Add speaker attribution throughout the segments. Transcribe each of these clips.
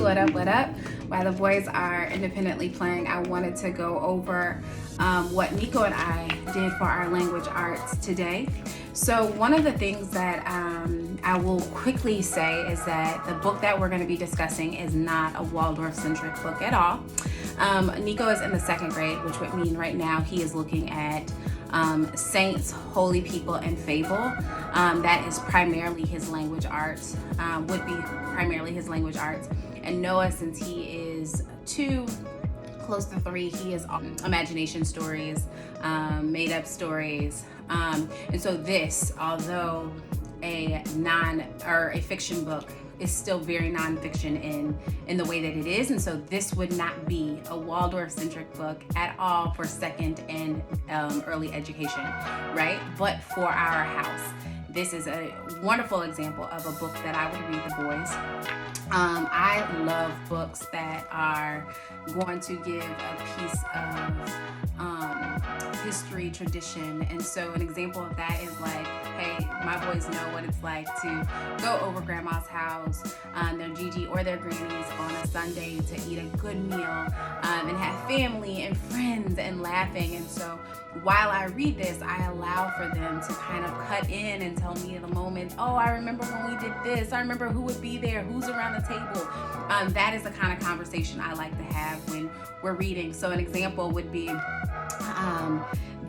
Speaker 1: what up, what up? While the boys are independently playing, I wanted to go over what Nico and I did for our language arts today. So one of the things that I will quickly say is that the book that we're going to be discussing is not a Waldorf-centric book at all. Nico is in the second grade, which would mean right now he is looking at Saints, Holy People, and Fable. That is primarily his language arts, would be primarily his language arts. And Noah, since he is 2, close to 3, he is imagination stories, made up stories. And so this, although a fiction book, is still very nonfiction in the way that it is. And so this would not be a Waldorf-centric book at all for second and early education, right? But for our house, this is a wonderful example of a book that I would read the boys. I love books that are going to give a piece of history, tradition. And so an example of that is like, hey, my boys know what it's like to go over grandma's house, their Gigi or their granny's on a Sunday to eat a good meal and have family and friends and laughing. And so while I read this, I allow for them to kind of cut in and tell me the moment, oh, I remember when we did this. I remember who would be there, who's around the table. That is the kind of conversation I like to have when we're reading. So an example would be,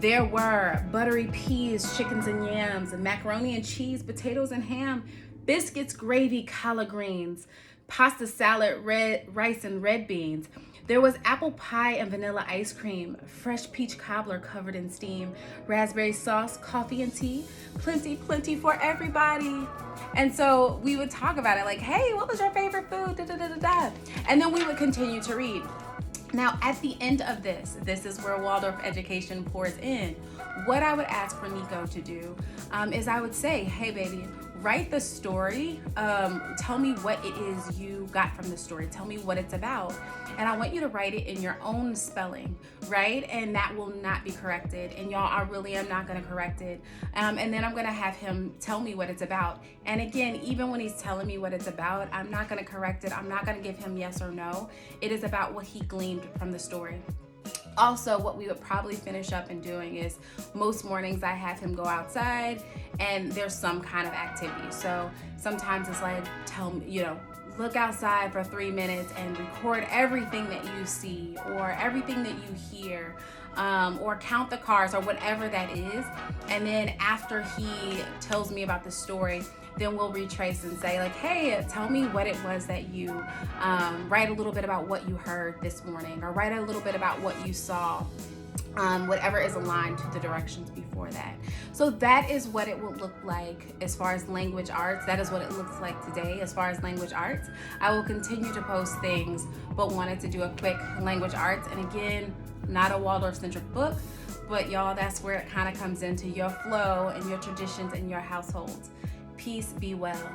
Speaker 1: there were buttery peas, chickens and yams, and macaroni and cheese, potatoes and ham, biscuits, gravy, collard greens, pasta salad, rice and red beans. There was apple pie and vanilla ice cream, fresh peach cobbler covered in steam, raspberry sauce, coffee and tea, plenty for everybody. And so we would talk about it like, hey, what was your favorite food? Da, da, da, da, da. And then we would continue to read. Now, at the end of this is where Waldorf education pours in. What I would ask for Nico to do is I would say, hey, baby, write the story. Tell me what it is you got from the story. Tell me what it's about. And I want you to write it in your own spelling, right? And that will not be corrected. And y'all, I really am not going to correct it. And then I'm going to have him tell me what it's about. And again, even when he's telling me what it's about, I'm not going to correct it. I'm not going to give him yes or no. It is about what he gleaned from the story. Also, what we would probably finish up in doing is most mornings I have him go outside and there's some kind of activity. So sometimes it's like, look outside for 3 minutes and record everything that you see or everything that you hear, or count the cars or whatever that is. And then after he tells me about the story, then we'll retrace and say like, hey, tell me what it was that you, write a little bit about what you heard this morning, or write a little bit about what you saw, whatever is aligned to the directions before that. So that is what it will look like as far as language arts. That is what it looks like today as far as language arts. I will continue to post things, but wanted to do a quick language arts. And again, not a Waldorf-centric book, but y'all, that's where it kind of comes into your flow and your traditions and your households. Peace, be well.